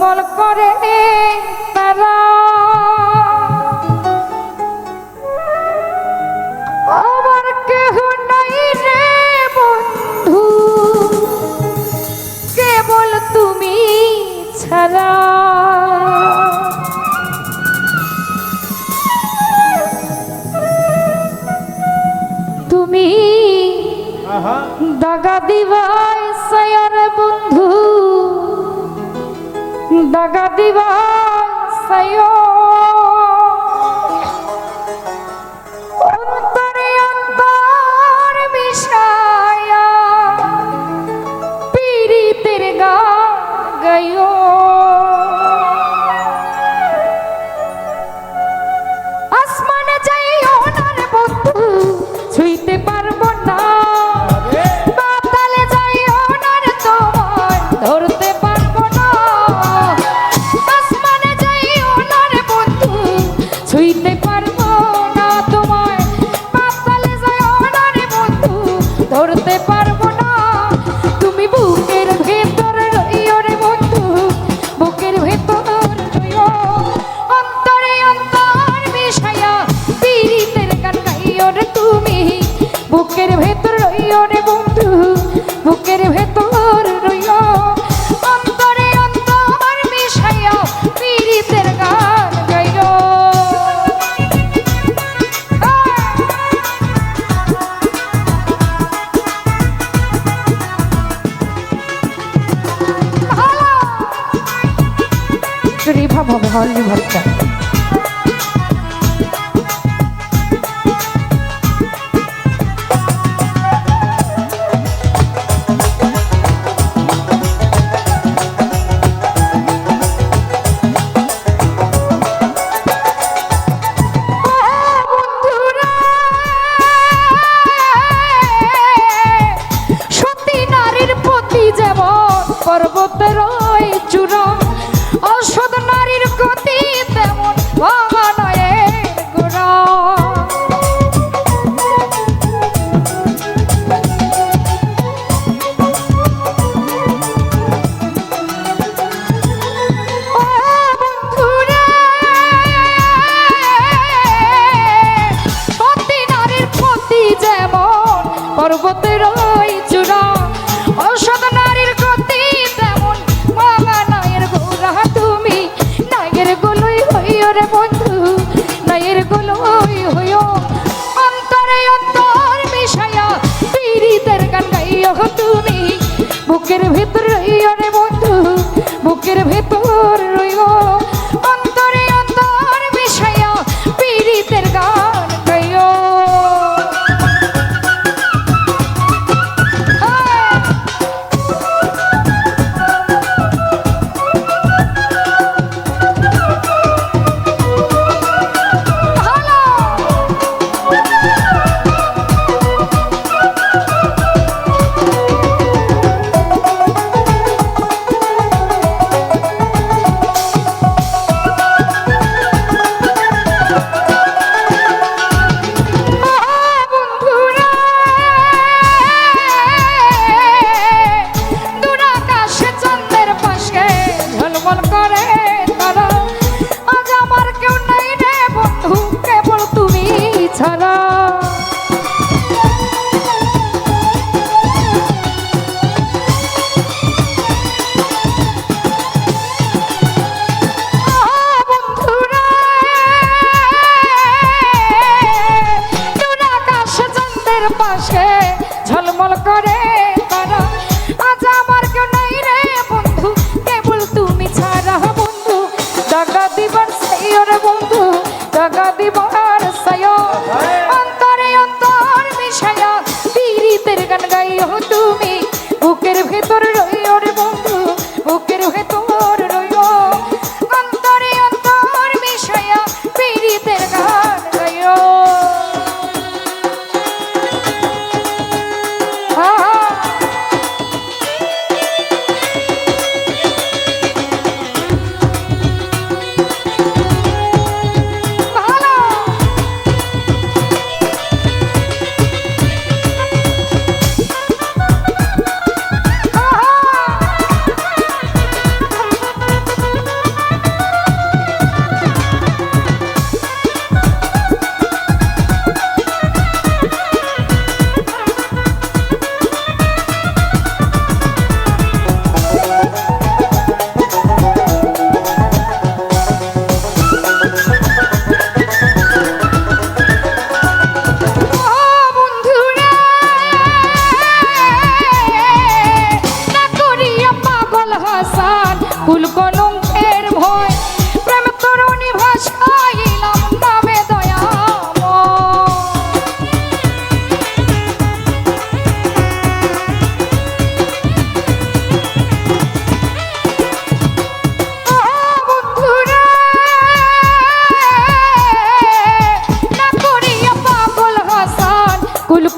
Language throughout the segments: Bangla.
কোমল করে তারা আমার কেহ নাই রে বন্ধু কেবল তুমি ছাড়া তুমি দাগা দিবাই সায়ার বন্ধু দাগা দিবাই সায় অন্তরে অন্তর মিশায়া পীড়িতের গান গাইও আসমানে যাইও না রে বন্ধু ছুঁইতে পারবো না ধরতে পারবো না আসমানে যাইও না রে বন্ধু ছুঁইতে পারবো না তোমায় পাতালে যাইও না রে বন্ধু ধরতে পারবো না তুমি বুকের ভেতর রইও রে বন্ধু বুকের ভেতর রইও অন্তরে অন্তর মিশায়া পীড়িতের গান গাইও রে তুমি বুকের ভেতর রইও রে বন্ধু বুকের ভেতর রইও অন্তরে অন্তর মিশাইয়া পীড়িতের গান গাইও রিভাব হবে হল রিভাবটা পর্বতের চূড়া অসৎ নারীর গতি তেমন ভাঙানয়ের গোড়া সতী নারীর গতি যেমন পর্বতের চূড়া অসৎ নারীর গতি তেমন ভাঙা নায়ের গোড়া তুমি নায়ের গোলই হইও রে বন্ধু নায়ের গোলই হইও অন্তরে অন্তর মিশায়া পীড়িতের গান গাইও তুমি বুকের ভেতর রইও রে বন্ধু বুকের ভেতর রইও অন্তরে অন্তর মিশায়া পীড়িতের গান গাইও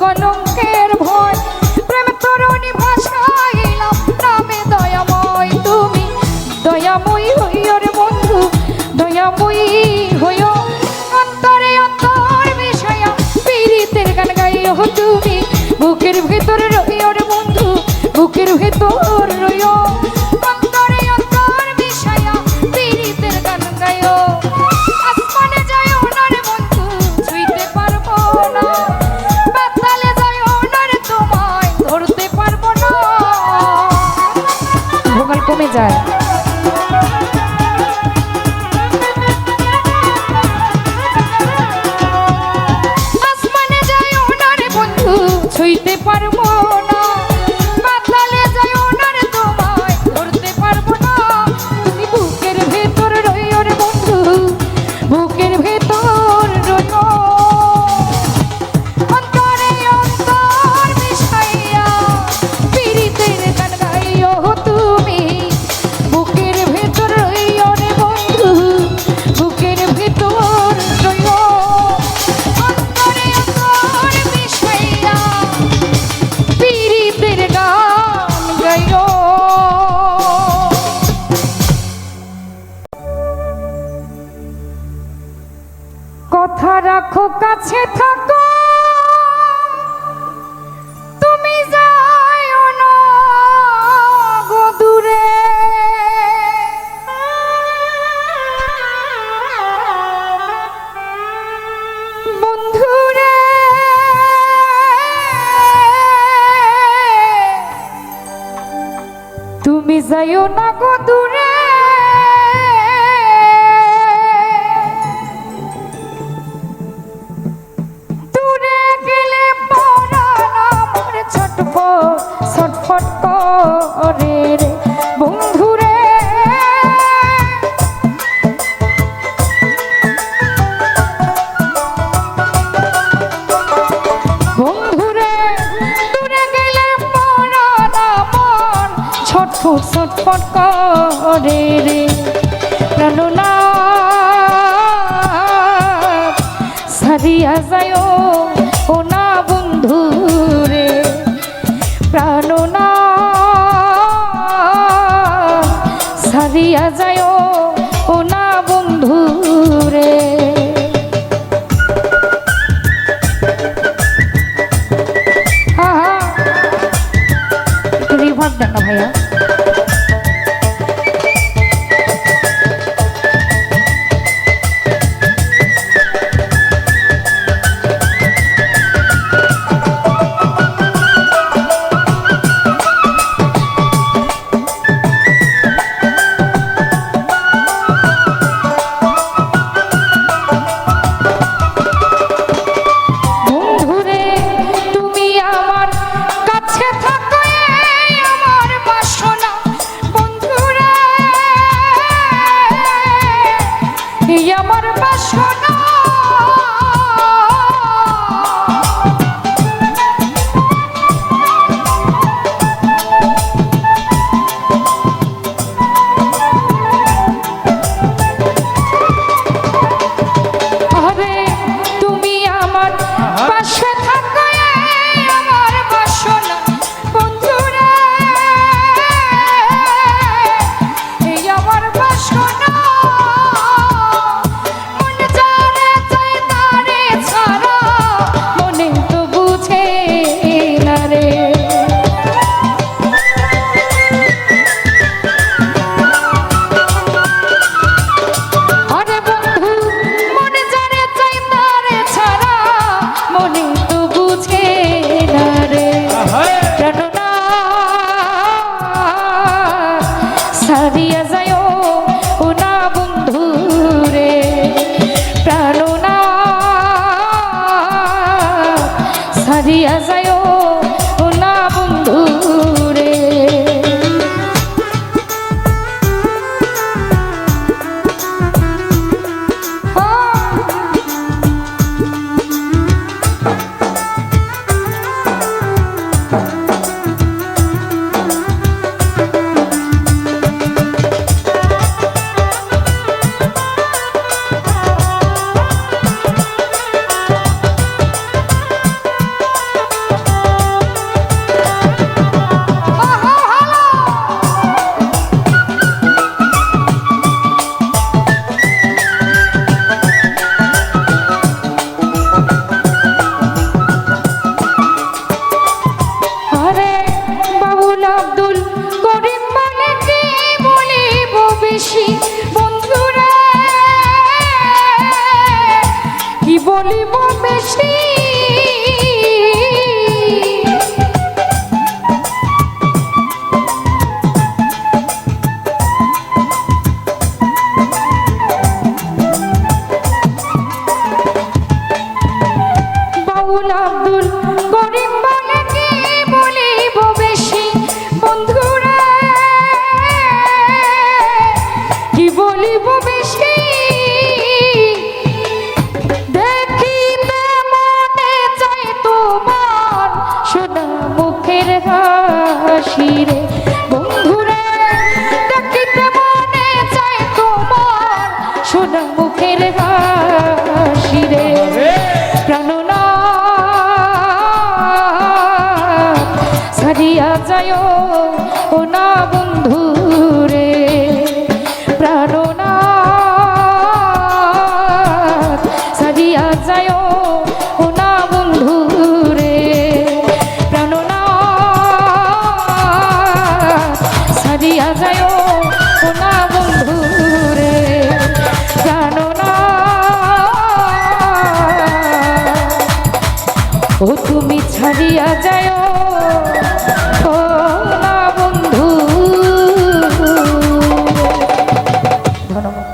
কলঙ্কের ভয় প্রেম তরুণী ভাষাইলাম নামে দয়াময় তুমি দয়াময়ী হইও রে বন্ধু দয়াময়ী হইও অন্তরে অন্তর মিশাইয়া পীড়িতের গান গাইও তুমি বুকের ভেতর রইও রে বন্ধু বুকের ভেতর রইও অন্তরে অন্তর মিশাইয়া পীড়িতের গান গাইও আসমানে যাইও না রে বন্ধু ছুঁইতে পারবো না পাতালে যাইও না রে তোমায় ধরতে পারবো না ভোকাল কমে যায় ছুঁইতে পারবো না পাতালে যাইও না রে তোমায় ধরতে পারবো না তুমি বুকের ভেতর রইও রে বন্ধু বুকের ভেতর রইও অন্তরে অন্তর মিশাইয়া পীড়িতের গান গাইও তুমি বুকের ভেতর রইও রে বন্ধু বুকের ভেতর রইও অন্তরে অন্তর মিশাইয়া পীড়িতের গান গাইও কথা রাখো কাছে থাকো তুমি যাইও না গো দূরে বন্ধুরে তুমি যাইও না গো দূরে দূরে গেলে পরাণ আমার ছটফট করে রে বন্ধুরে বন্ধুরে দূরে গেলে পরাণ আমার ছটফট করে রে প্রাণনাথ সারিয়া যায়ও ও না বন্ধু রে প্রাণনাথ সারিয়া যায়ও ও না বন্ধু রে একটু রিভার্ব দেন না ভাইয়া বন্ধুরে তুমি আমার কাছে থাকো আমার বাসনা বন্ধুরে আমার বাসনা আরে তুমি আমার পাশে থাকো আমার বাসনা বন্ধুরে এই আমার বাসনা মনে যারে চাই তারে ছাড়া মনে তো বুঝে না রে আরে বন্ধু মনে যারে চাই তারে ছাড়া মনে তো বুঝে না রে প্রাণনাথ সারিয়া যায়ও ও না বন্ধু রে প্রাণনাথ সারিয়া যায়ও ও না বন্ধু রে বাউল আব্দুল করিম বলে কি বলিব বেশি বন্ধুরা, কি বলিব বেশি, দেখিতে মনে চাই তোমার সোনা মুখের হাসি রে বন্ধুরা, দেখিতে মনে চাই তোমার সোনা মুখের হাসি রে প্রাণনাথ ছাড়িয়া যায় ও না বন্ধু রে, প্রাণনাথ ছাড়িয়া যায় ও না বন্ধু রে, প্রাণনাথ ছাড়িয়া যায় ও না বন্ধু রে, প্রাণনাথ ও তুমি ছাড়িয়া যায় ও না বন্ধু। ধন্যবাদ।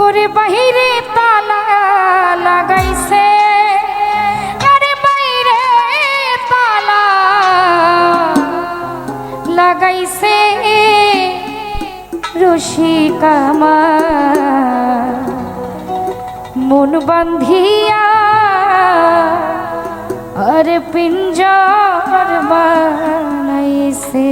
ওরে বাহিরে তালা লাগাইছে, আরে বাইরে তালা লাগাইছে রসিক আমার মন বান্ধিয়া, আরে পিঞ্জর বানাইছে।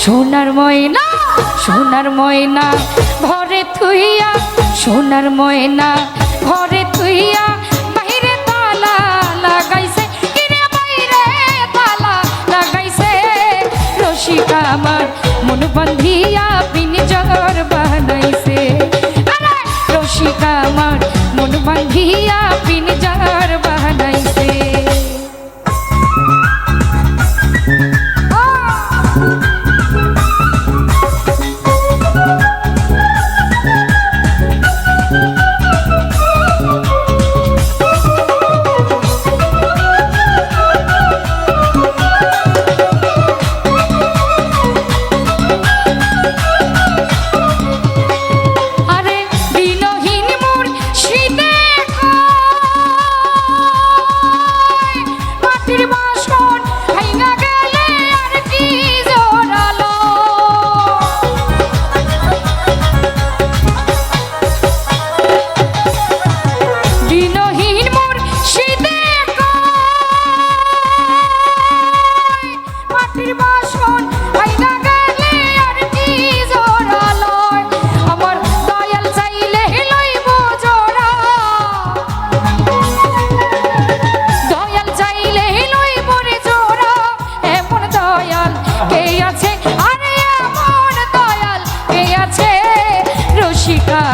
সোনার ময়না, সোনার ময়না ঘরে থুইয়া, সোনার ময়না ঘরে থুইয়া বাইরে তালা লাগাইছে, কিরে বাইরে তালা লাগাইছে রসিক আমার মন বান্ধিয়া পিঞ্জর বানাইছে, আরে রসিক আমার মন বান্ধিয়া পিঞ্জর বানাইছে।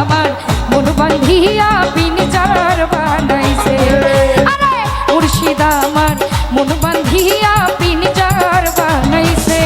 আমার মন বান্ধিয়া পিঞ্জর বানাইছে, আরে মুর্শিদ আমার মন বান্ধিয়া পিঞ্জর বানাইছে।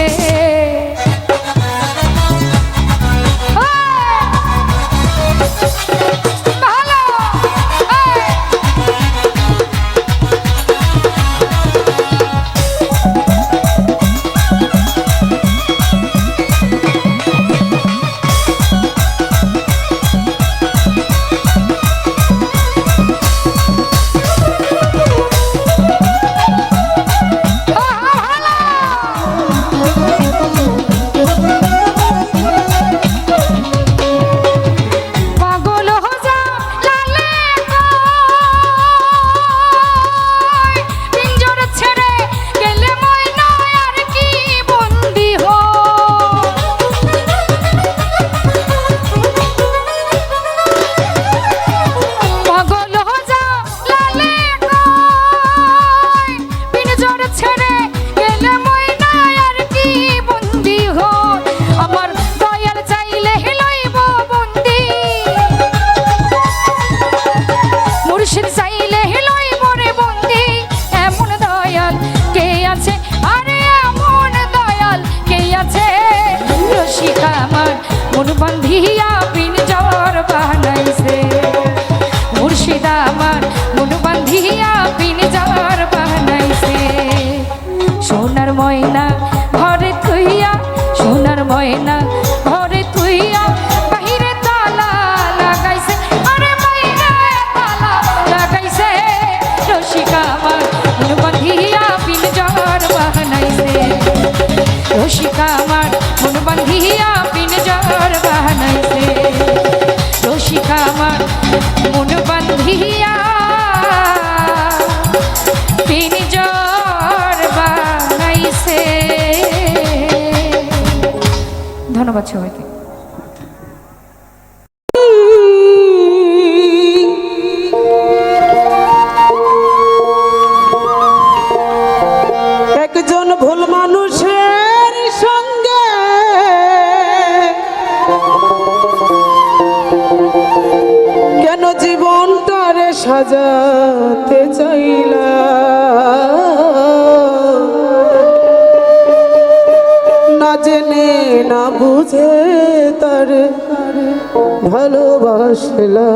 মন বান্ধিয়া পিঞ্জর বানাইছে মুর্শিদ আমার মন বান্ধিয়া পিঞ্জর বানাইছে সোনার ময়না ঘরে তুইয়া সোনার ময়না ঘরে তুইয়া বাহিরে তালা লাগাইছে আরে বাইরে তালা লাগাইছে রসিকা আমার মন বান্ধিয়া পিঞ্জর বানাইছে রসিকা আমার মন বান্ধিয়া পিঞ্জর বানাইছে রসিকা আমার মন বান্ধিয়া পিঞ্জর বানাইছে। ধন্যবাদ সবাইকে। একজন ভুল মানুষের সঙ্গে কেন জীবনটারে সাজাতে চাইলা না জেনে না বুঝে তার ভালোবাসলা।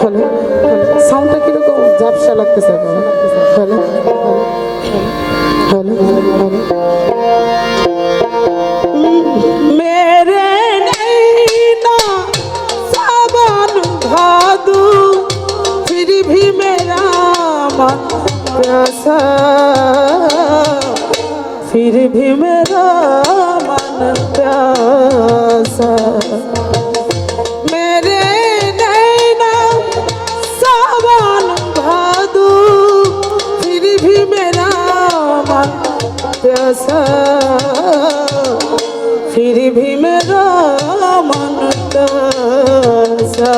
হ্যালো, সাউন্ডটা কিরকম ঝাপসা লাগতেছে? হ্যালো হ্যালো হ্যালো, মেরে नहीं ना सावन भादू फिर भी मेरा मन प्यासा फिर भी मेरा मन प्यासा मेरे नैना सावन भादू फिर भी मेरा मन प्यासा फिर भी मेरा मन प्यासा।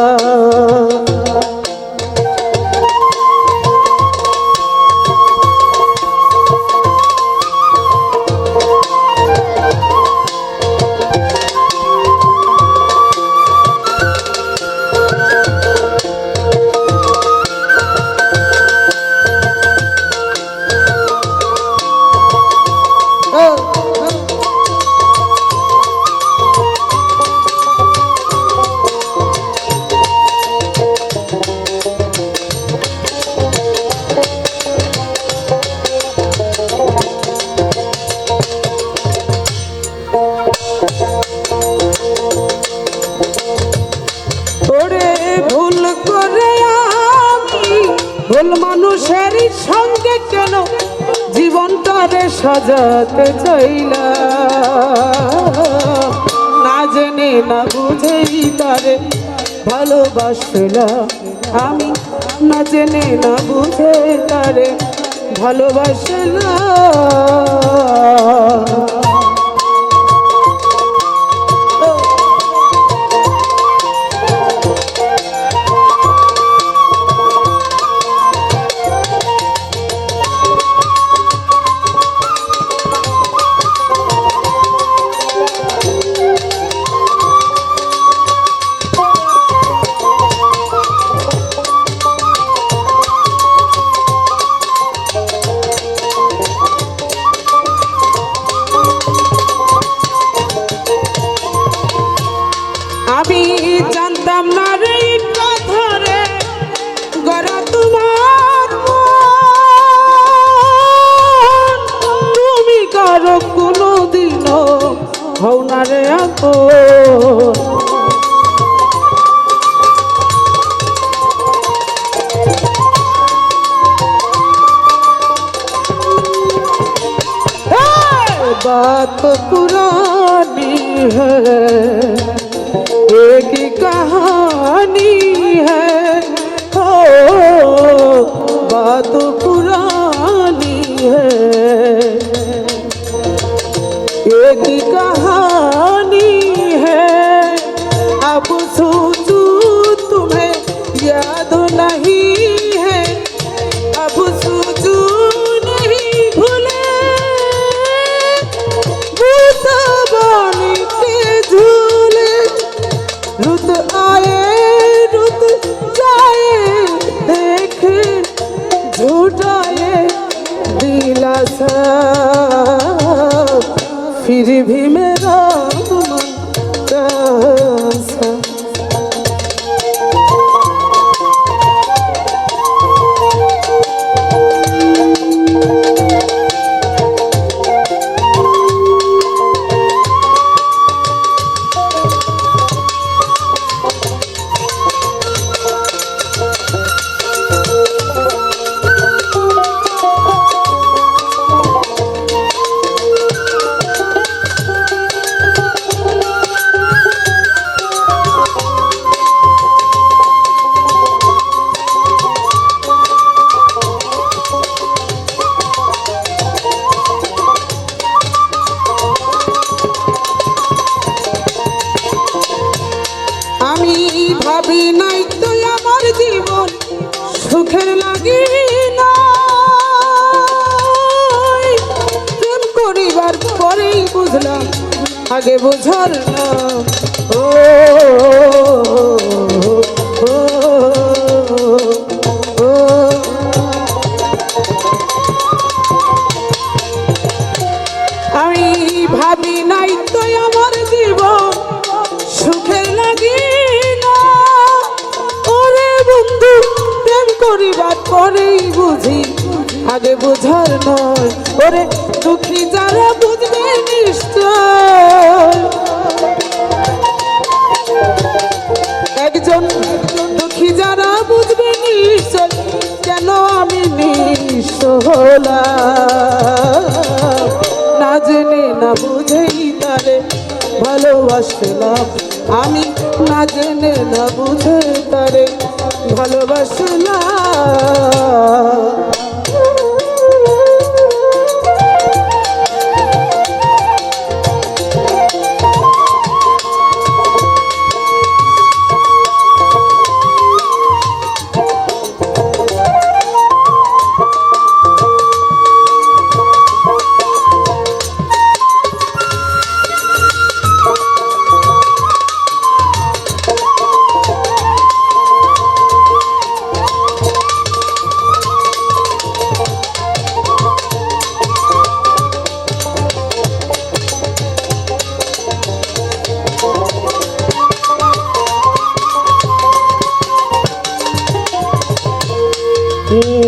ভুল মানুষের সঙ্গে কেন জীবনটারে সাজাতে চাইলা না জেনে না বুঝেই তারে ভালোবাসলা আমি না জেনে না বুঝে তারে ভালোবাসলা। আমি জানতাম না রে ধরে গড়া তোমার তুমি কারো কোনো দিনও হও না রে আপন। बात पुरानी है एक कहानी है हो बात पुरानी है एक कहानी है अब सोचू तुम्हें याद नहीं है अब सोचू नहीं भूले के झूले रुत आए रुत जाए देखे झूठाए दिलासा फिर भी मेरा मन লাগি না প্রেম করিবার পরেই বুঝলাম আগে বোঝার না ও ও, ও, ও। আমি ভাবি নাই তো আমার জীবন সুখের লাগি না ওরে বন্ধু প্রেম করিবার পরেই বুঝি আগে বোঝার নয় ওরে দুঃখী যারা বুঝবে নিশ্চয় একজন দুঃখী যারা বুঝবে নিশ্চয় কেন আমি নিঃস্ব হলাম না জেনে না বুঝেই তারে ভালোবাসলাম আমি না জেনে না বুঝে তারে ভালোবাসলাম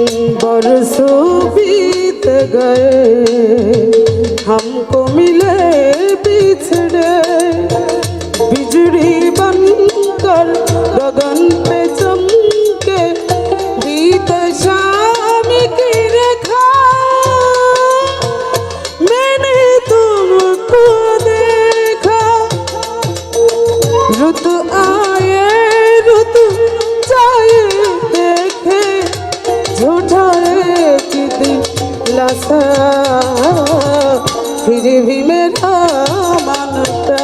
बरसों बीत गए हमको मिले बिछड़े बिजली बनकर गगन पे चमके बीत शाम की रेखा मैंने तुमको देखा रुत आए रुत जाए देखे झूठा एक दिलासा फिर भी मेरा मानता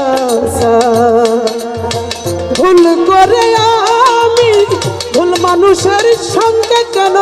सा ভুল করে আমি ভুল মানুষের সঙ্গে কেন